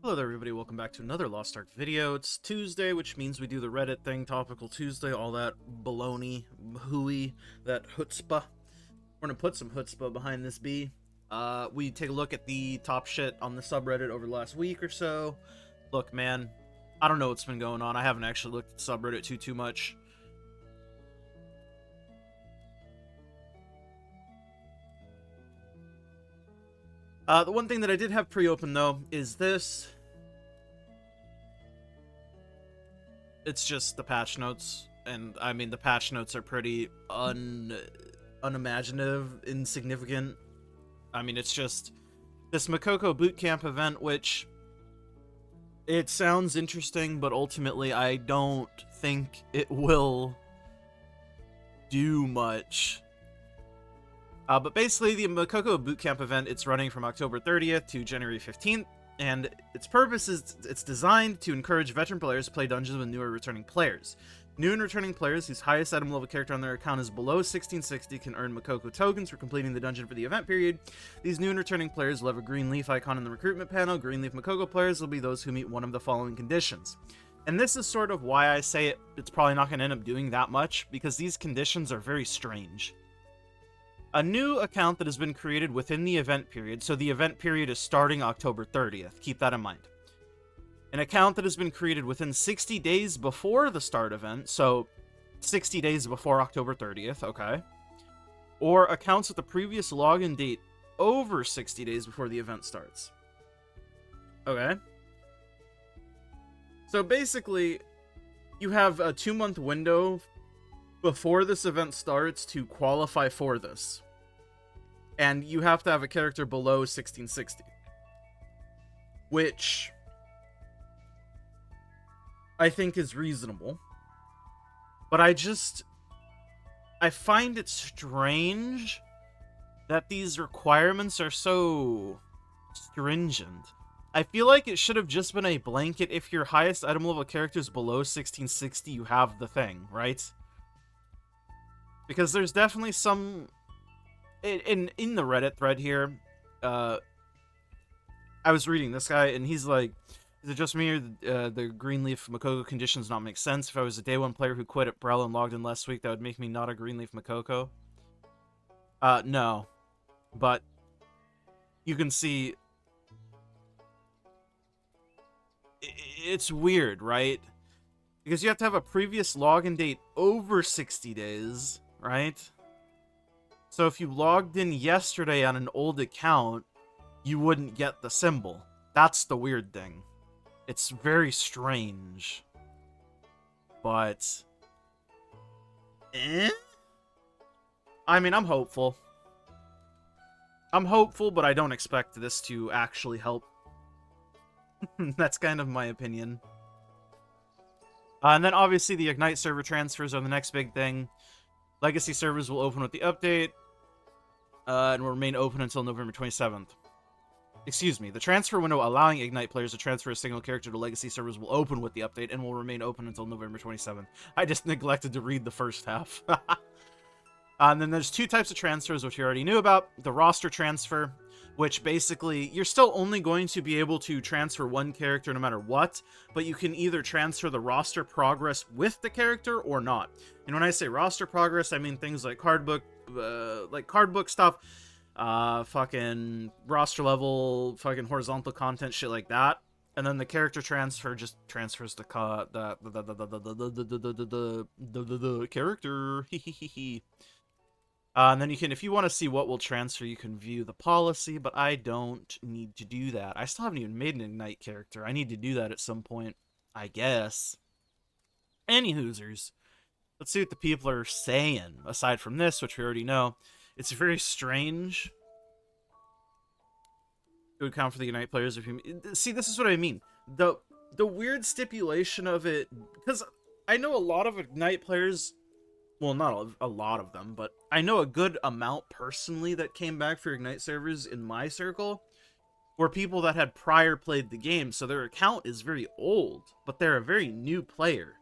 Hello there everybody, welcome back to another Lost Ark video. It's Tuesday, which means we do the Reddit thing, Topical Tuesday, all that baloney, hooey, that chutzpah. We're gonna put some chutzpah behind this B. We take a look at the top shit on the subreddit over the last week or so. Look, man, I don't know what's been going on. I haven't actually looked at the subreddit too much. The one thing that I did have pre-open, though, is this. It's just the patch notes, and I mean, the patch notes are pretty unimaginative, insignificant. I mean, it's just this Mokoko Bootcamp event, which it sounds interesting, but ultimately I don't think it will do much. But basically, the Mokoko Bootcamp event, it's running from October 30th to January 15th, and its purpose is it's designed to encourage veteran players to play dungeons with newer returning players. New and returning players whose highest item level character on their account is below 1660 can earn Mokoko tokens for completing the dungeon for the event period. These new and returning players will have a green leaf icon in the recruitment panel. Green leaf Mokoko players will be those who meet one of the following conditions. And this is sort of why I say it's probably not going to end up doing that much, because these conditions are very strange. A new account that has been created within the event period, so the event period is starting October 30th, keep that in mind. An account that has been created within 60 days before the start event, so 60 days before October 30th, okay? Or accounts with the previous login date over 60 days before the event starts. Okay? So basically, you have a 2-month window before this event starts to qualify for this. And you have to have a character below 1660. Which I think is reasonable. But I find it strange that these requirements are so stringent. I feel like it should have just been a blanket. If your highest item level character is below 1660, you have the thing, right? Because there's definitely some in the Reddit thread here. I was reading this guy, and he's like, "Is it just me, or the Greenleaf Mokoko conditions not make sense? If I was a day one player who quit at Brel and logged in last week, that would make me not a Greenleaf Mokoko." No, but you can see it's weird, right? Because you have to have a previous login date over 60 days. Right? So if you logged in yesterday on an old account, you wouldn't get the symbol. That's the weird thing. It's very strange. But I mean, I'm hopeful. I'm hopeful, but I don't expect this to actually help. That's kind of my opinion. And then obviously the Ignite server transfers are the next big thing. Legacy servers will open with the update, and will remain open until November 27th. Excuse me, the transfer window allowing Ignite players to transfer a single character to Legacy servers will open with the update, and will remain open until November 27th. I just neglected to read the first half. And then there's two types of transfers, which you already knew about. The roster transfer, which basically, you're still only going to be able to transfer one character no matter what, but you can either transfer the roster progress with the character or not. And when I say roster progress, I mean things like card book stuff, fucking roster level, fucking horizontal content, shit like that. And then the character transfer just transfers the character. And then you can, if you want to see what will transfer, you can view the policy, but I don't need to do that. I still haven't even made an Ignite character. I need to do that at some point, I guess. Any hoosers. Let's see what the people are saying, aside from this, which we already know. It's very strange. It would count for the Ignite players if you... See, this is what I mean. The weird stipulation of it, because I know a lot of Ignite players... Well, not a lot of them, but I know a good amount personally that came back for Ignite servers in my circle were people that had prior played the game, so their account is very old, but they're a very new player.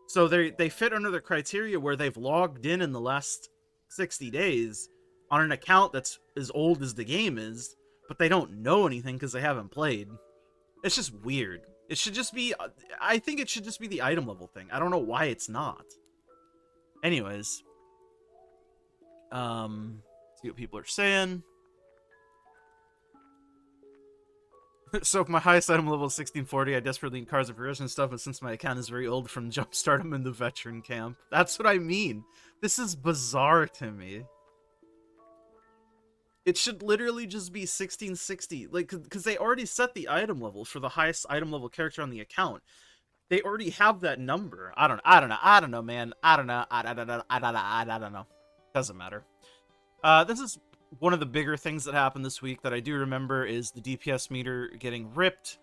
So they fit under the criteria where they've logged in the last 60 days on an account that's as old as the game is, but they don't know anything because they haven't played. It's just weird. It should just be, I think it should just be the item level thing. I don't know why it's not. Anyways. See what people are saying. So if my highest item level is 1640, I desperately need cards of progression and stuff, and since my account is very old from Jumpstart, I'm in the veteran camp. That's what I mean. This is bizarre to me. It should literally just be 1660, like, because they already set the item level for the highest item level character on the account. They already have that number. I don't know, man. I don't know. Doesn't matter. This is one of the bigger things that happened this week that I do remember is the DPS meter getting ripped.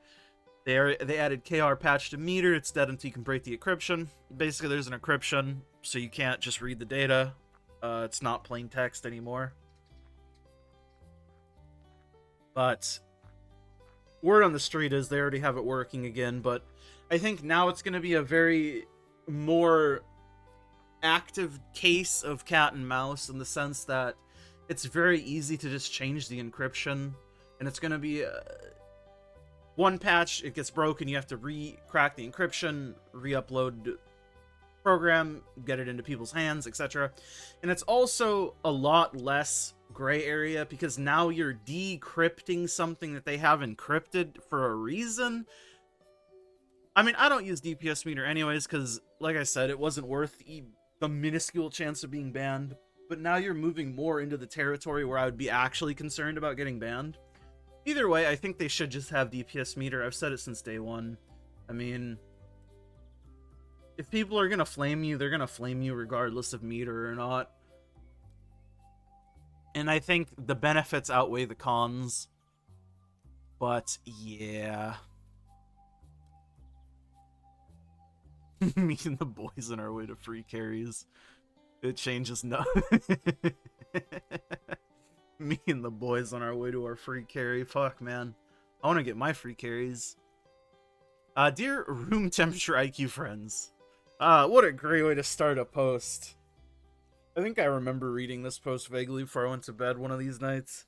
They added KR patch to meter. It's dead until you can break the encryption. Basically, there's an encryption, so you can't just read the data. It's not plain text anymore. But word on the street is they already have it working again, but I think now it's going to be a very more active case of cat and mouse in the sense that it's very easy to just change the encryption, and it's going to be one patch, it gets broken, you have to re-crack the encryption, re-upload program, get it into people's hands, etc. And it's also a lot less gray area because now you're decrypting something that they have encrypted for a reason. I mean, I don't use DPS meter anyways because, like I said, it wasn't worth the minuscule chance of being banned. But now you're moving more into the territory where I would be actually concerned about getting banned. Either way, I think they should just have DPS meter. I've said it since day one. I mean, if people are going to flame you, they're going to flame you regardless of meter or not. And I think the benefits outweigh the cons. But, yeah. Me and the boys on our way to free carries. It changes no. Me and the boys on our way to our free carry. Fuck, man. I want to get my free carries. Dear room temperature IQ friends. What a great way to start a post. I think I remember reading this post vaguely before I went to bed one of these nights.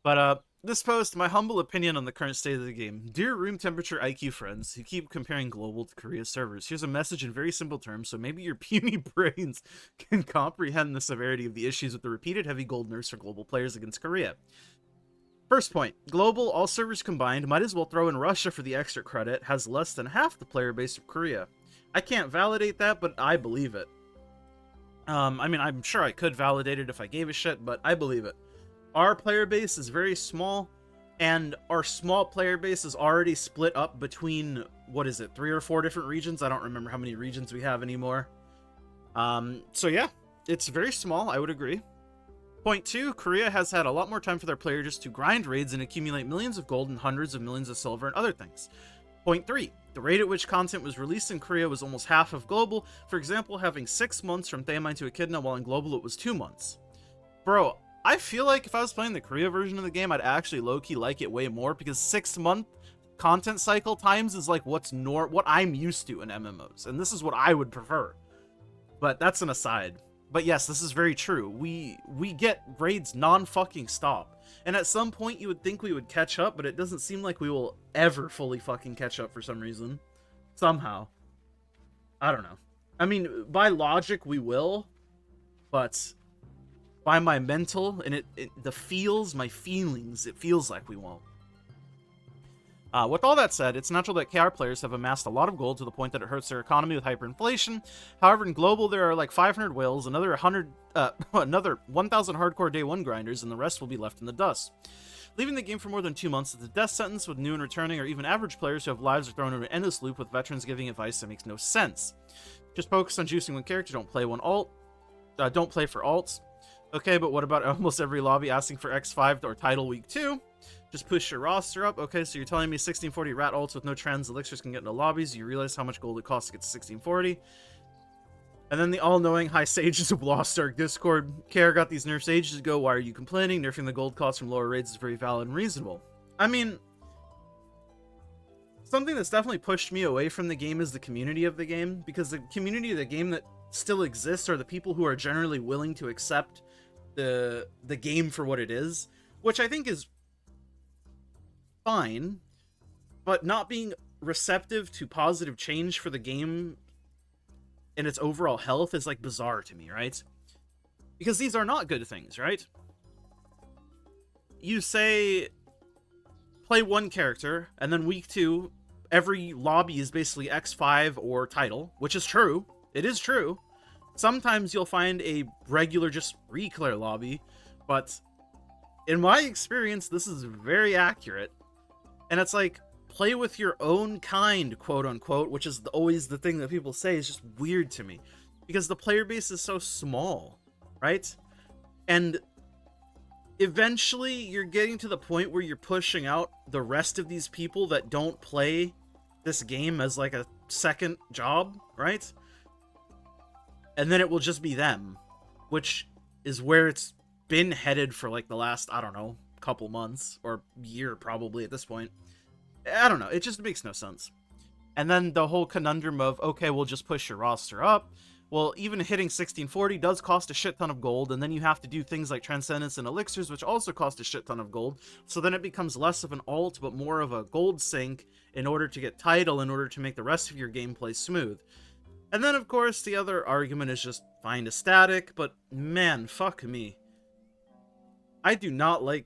But, this post, my humble opinion on the current state of the game. Dear room temperature IQ friends who keep comparing global to Korea servers, here's a message in very simple terms so maybe your puny brains can comprehend the severity of the issues with the repeated heavy gold nerfs for global players against Korea. First point, global, all servers combined, might as well throw in Russia for the extra credit, has less than half the player base of Korea. I can't validate that, but I believe it. I mean, I'm sure I could validate it if I gave a shit, but I believe it. Our player base is very small, and our small player base is already split up between, what is it, 3 or 4 different regions? I don't remember how many regions we have anymore. So yeah, it's very small, I would agree. Point 2, Korea has had a lot more time for their players to grind raids and accumulate millions of gold and hundreds of millions of silver and other things. Point 3, the rate at which content was released in Korea was almost half of global, for example, having 6 months from Thaemine to Echidna, while in global it was 2 months. Bro, I feel like if I was playing the Korea version of the game, I'd actually low-key like it way more, because 6-month content cycle times is like what I'm used to in MMOs, and this is what I would prefer. But that's an aside. But yes, this is very true. We get raids non-fucking stop. And at some point you would think we would catch up, but it doesn't seem like we will ever fully fucking catch up for some reason. Somehow. I don't know. I mean, by logic we will, but by my mental and my feelings, it feels like we won't. With all that said, it's natural that KR players have amassed a lot of gold to the point that it hurts their economy with hyperinflation. However, in global, there are like 500 whales, another 1,000 hardcore day 1 grinders, and the rest will be left in the dust. Leaving the game for more than 2 months is a death sentence with new and returning, or even average players who have lives are thrown into an endless loop with veterans giving advice that makes no sense. Just focus on juicing one character, don't play don't play for alts. Okay, but what about almost every lobby asking for X5 or title week 2? Just push your roster up. Okay, so you're telling me 1640 rat alts with no trans elixirs can get into lobbies. You realize how much gold it costs to get to 1640. And then the all-knowing high sages of Lost Ark Discord. KR got these nerfs ages ago. Why are you complaining? Nerfing the gold cost from lower raids is very valid and reasonable. I mean, something that's definitely pushed me away from the game is the community of the game. Because the community of the game that still exists are the people who are generally willing to accept the game for what it is. Which I think is fine, but not being receptive to positive change for the game and its overall health is like bizarre to me, right? Because these are not good things, right? You say play one character, and then week 2, every lobby is basically X5 or title, which is true. It is true. Sometimes you'll find a regular just reclear lobby, but in my experience, this is very accurate. And it's like, play with your own kind, quote unquote, which is always the thing that people say is just weird to me. Because the player base is so small, right? And eventually you're getting to the point where you're pushing out the rest of these people that don't play this game as like a second job, right? And then it will just be them, which is where it's been headed for like the last, I don't know, couple months or year probably at this point. I don't know, it just makes no sense. And then the whole conundrum of, okay, we'll just push your roster up. Well, even hitting 1640 does cost a shit ton of gold, and then you have to do things like Transcendence and Elixirs, which also cost a shit ton of gold, so then it becomes less of an alt, but more of a gold sink in order to get title, in order to make the rest of your gameplay smooth. And then, of course, the other argument is just find a static, but man, fuck me. I do not like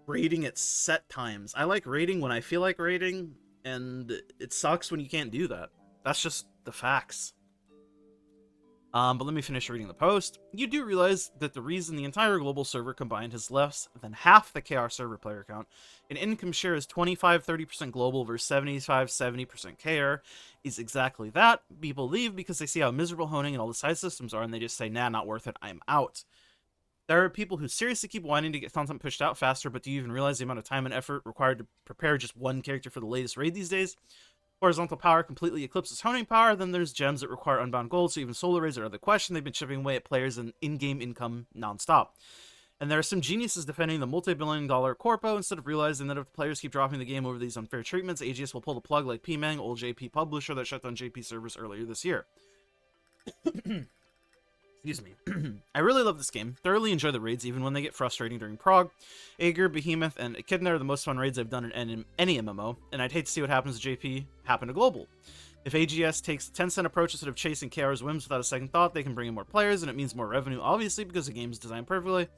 raiding at set times. I like raiding when I feel like raiding, and it sucks when you can't do that. That's just the facts. But let me finish reading the post. You do realize that the reason the entire global server combined has less than half the KR server player count, and income share is 25-30% global versus 75-70% KR, is exactly that. People leave because they see how miserable honing and all the side systems are, and they just say, nah, not worth it, I'm out. There are people who seriously keep wanting to get content pushed out faster, but do you even realize the amount of time and effort required to prepare just one character for the latest raid these days? Horizontal power completely eclipses honing power, then there's gems that require unbound gold, so even solar raids are out of the question. They've been chipping away at players and in-game income non-stop. And there are some geniuses defending the multi-billion-dollar corpo instead of realizing that if the players keep dropping the game over these unfair treatments, AGS will pull the plug like PMang, old JP publisher that shut down JP servers earlier this year. Excuse me. I really love this game. Thoroughly enjoy the raids, even when they get frustrating during Prague. Aegir, Behemoth, and Echidna are the most fun raids I've done in any MMO, and I'd hate to see what happens to JP happen to Global. If AGS takes the 10-cent approach instead of chasing KR's whims without a second thought, they can bring in more players, and it means more revenue, obviously, because the game is designed perfectly.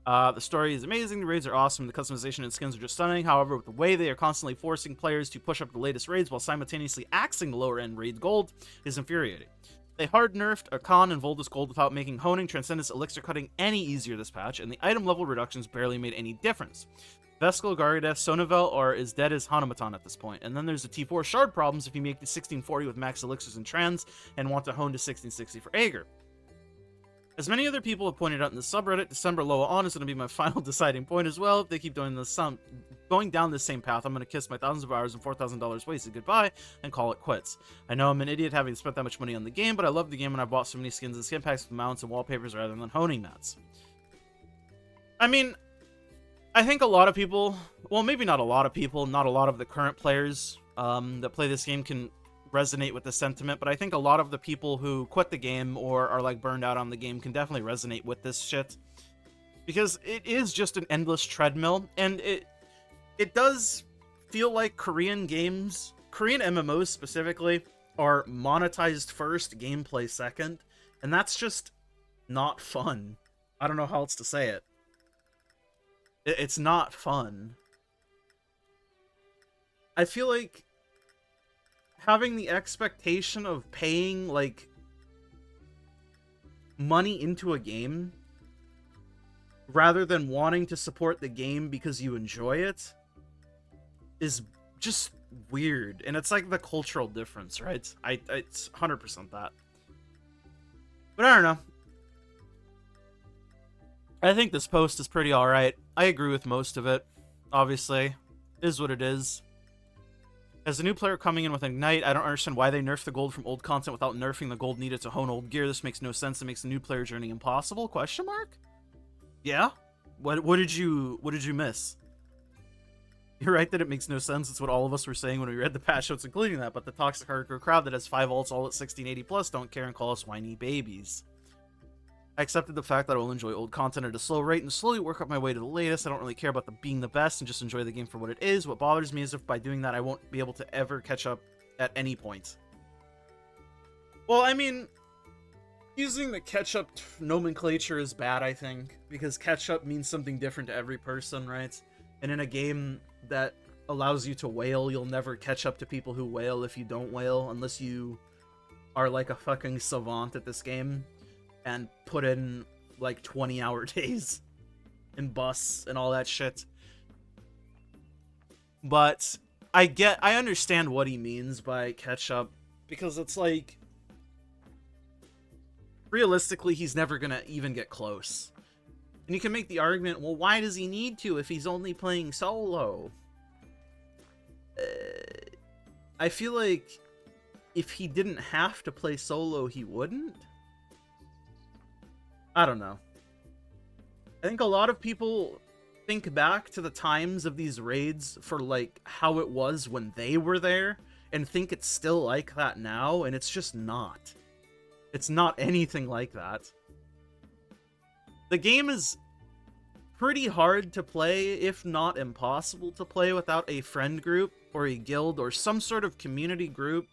The story is amazing, the raids are awesome, the customization and skins are just stunning. However, with the way they are constantly forcing players to push up the latest raids while simultaneously axing the lower-end raid gold is infuriating. They hard nerfed Akan and Voldus Gold without making honing, Transcendence, Elixir cutting any easier this patch, and the item level reductions barely made any difference. Vescal, Gargadeth, Sonovel are as dead as Hanamatan at this point, and then there's the T4 shard problems if you make the 1640 with max elixirs and trans and want to hone to 1660 for Aegir. As many other people have pointed out in the subreddit, December Loa On is going to be my final deciding point as well. If they keep going down this same path, I'm going to kiss my thousands of hours and $4,000 wasted goodbye and call it quits. I know I'm an idiot having spent that much money on the game, but I love the game and I've bought so many skins and skin packs with mounts and wallpapers rather than honing mats. I mean, I think a lot of people, well, maybe not a lot of people, not a lot of the current players that play this game can resonate with the sentiment, but I think a lot of the people who quit the game or are like burned out on the game can definitely resonate with this shit, because it is just an endless treadmill, and it does feel like Korean games, Korean MMOs specifically, are monetized first, gameplay second, and that's just not fun. I don't know how else to say it. It's not fun. I feel like having the expectation of paying, like, money into a game rather than wanting to support the game because you enjoy it is just weird. And it's like the cultural difference, right? It's 100% that. But I don't know. I think this post is pretty alright. I agree with most of it. Obviously. It is what it is. As a new player coming in with Ignite, I don't understand why they nerfed the gold from old content without nerfing the gold needed to hone old gear. This makes no sense. It makes the new player journey impossible? Question mark? Yeah? What did you miss? You're right that it makes no sense. It's what all of us were saying when we read the patch notes, including that, but the toxic hardcore crowd that has 5 ults all at 1680 plus don't care and call us whiny babies. I accepted the fact that I will enjoy old content at a slow rate and slowly work up my way to the latest. I don't really care about being the best and just enjoy the game for what it is. What bothers me is if by doing that I won't be able to ever catch up at any point. Well, I mean, using the catch-up nomenclature is bad, I think, because catch-up means something different to every person, right? And in a game that allows you to whale, you'll never catch up to people who whale if you don't whale, unless you are like a fucking savant at this game and put in like 20-hour days in bus and all that shit. But I understand what he means by catch up, because it's like, realistically, he's never gonna even get close. And you can make the argument, well, why does he need to if he's only playing solo? I feel like if he didn't have to play solo, he wouldn't? I don't know. I think a lot of people think back to the times of these raids for, like, how it was when they were there, and think it's still like that now, and it's just not. It's not anything like that. The game is pretty hard to play, if not impossible to play, without a friend group, or a guild, or some sort of community group,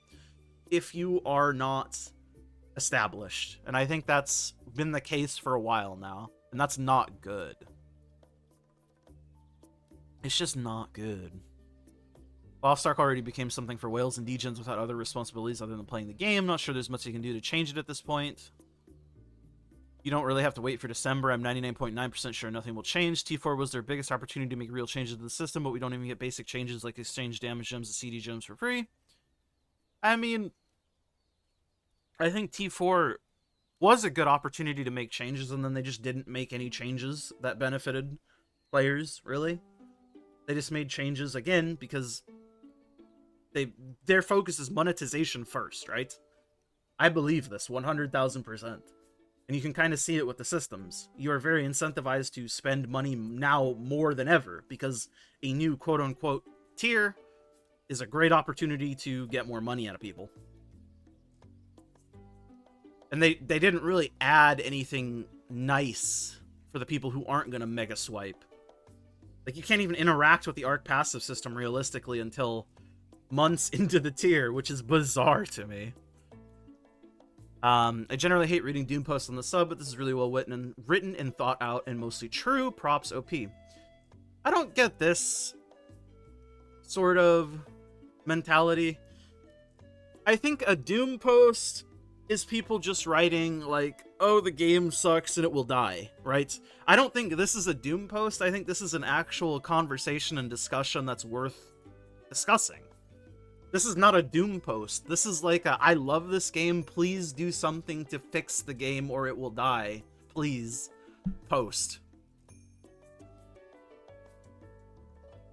if you are not established. And I think that's been the case for a while now, and that's not good. It's just not good. Lost Ark already became something for whales and degens without other responsibilities other than playing the game. Not sure there's much you can do to change it at this point. You don't really have to wait for December. I'm 99.9% sure nothing will change. T4 was their biggest opportunity to make real changes to the system, but we don't even get basic changes like exchange damage gems and CD gems for free. I mean, I think T4 was a good opportunity to make changes, and then they just didn't make any changes that benefited players, really. They just made changes, again, because their focus is monetization first, right? I believe this 100,000%. And you can kind of see it with the systems. You are very incentivized to spend money now more than ever, because a new quote-unquote tier is a great opportunity to get more money out of people. And they didn't really add anything nice for the people who aren't going to mega swipe. Like, you can't even interact with the Arc passive system realistically until months into the tier, which is bizarre to me. I generally hate reading Doom posts on the sub, but this is really well written and thought out and mostly true. Props, OP. I don't get this sort of mentality. I think a Doom post is people just writing, like, oh, the game sucks and it will die, right? I don't think this is a Doom post. I think this is an actual conversation and discussion that's worth discussing. This is not a Doom post. This is like a, I love this game, please do something to fix the game or it will die. Please, post.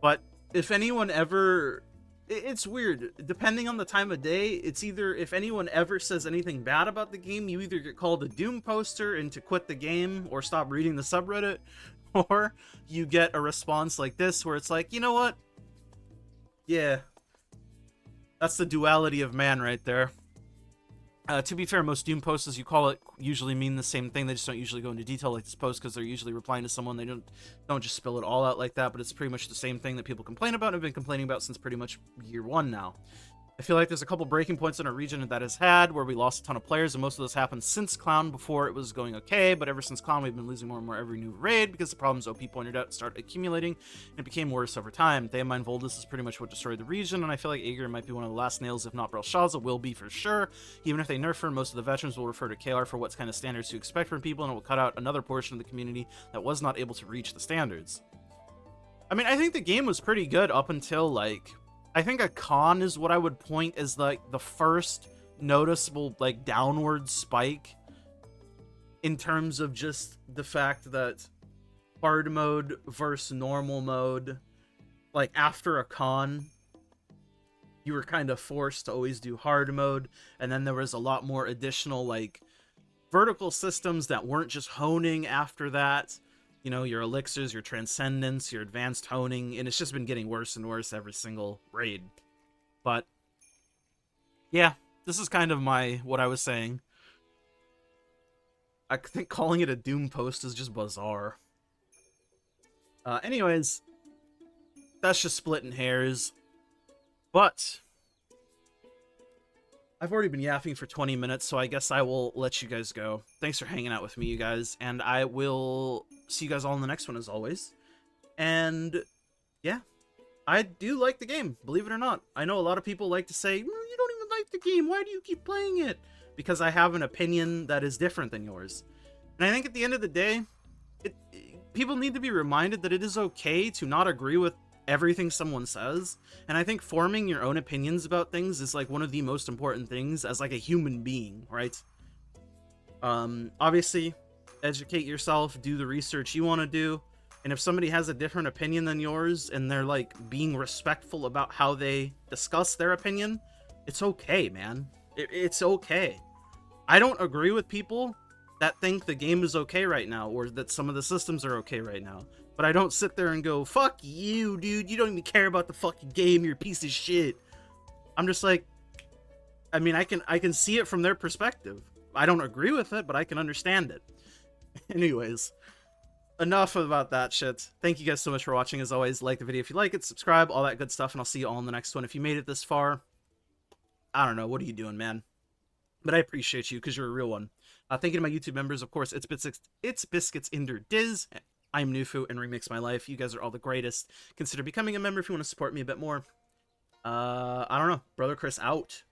But if anyone ever... It's weird. Depending on the time of day, it's either, if anyone ever says anything bad about the game, you either get called a Doom poster and to quit the game or stop reading the subreddit, or you get a response like this where it's like, you know what? Yeah. That's the duality of man right there. To be fair, most Doom posts, as you call it, usually mean the same thing. They just don't usually go into detail like this post because they're usually replying to someone. They don't just spill it all out like that, but it's pretty much the same thing that people complain about and have been complaining about since pretty much year one now. I feel like there's a couple breaking points in our region that has had where we lost a ton of players, and most of this happened since Clown. Before it was going okay, but ever since Clown we've been losing more and more every new raid because the problems OP pointed out started accumulating, and it became worse over time. Theamine Voldus is pretty much what destroyed the region, and I feel like Aegir might be one of the last nails, if not Belshazzar will be for sure. Even if they nerf her, most of the veterans will refer to KR for what's kind of standards to expect from people, and it will cut out another portion of the community that was not able to reach the standards. I mean, I think the game was pretty good up until, like, I think a con is what I would point as, like, the first noticeable, like, downward spike in terms of just the fact that hard mode versus normal mode, like, after a con, you were kind of forced to always do hard mode, and then there was a lot more additional, like, vertical systems that weren't just honing after that. You know, your elixirs, your transcendence, your advanced honing, and it's just been getting worse and worse every single raid. But yeah, this is kind of what I was saying. I think calling it a Doom post is just bizarre. Anyways, that's just splitting hairs. But I've already been yapping for 20 minutes, so I guess I will let you guys go. Thanks for hanging out with me, you guys, and I will see you guys all in the next one, as always. And, yeah, I do like the game, believe it or not. I know a lot of people like to say, you don't even like the game, why do you keep playing it? Because I have an opinion that is different than yours. And I think at the end of the day, people need to be reminded that it is okay to not agree with everything someone says, and I think forming your own opinions about things is like one of the most important things as like a human being, right? Obviously, educate yourself, do the research you want to do, and if somebody has a different opinion than yours and they're like being respectful about how they discuss their opinion, it's okay, man. It's okay. I don't agree with people that think the game is okay right now, or that some of the systems are okay right now. But I don't sit there and go, fuck you, dude, you don't even care about the fucking game, you're a piece of shit. I'm just like, I mean, I can see it from their perspective. I don't agree with it, but I can understand it. Anyways, enough about that shit. Thank you guys so much for watching. As always, like the video if you like it, subscribe, all that good stuff, and I'll see you all in the next one. If you made it this far, I don't know, what are you doing, man? But I appreciate you, because you're a real one. Thank you to my YouTube members, of course, It's Biscuits Inder Diz. I'm Nufu and Remix My Life. You guys are all the greatest. Consider becoming a member if you want to support me a bit more. I don't know. Brother Chris out.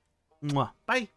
Mwah. Bye.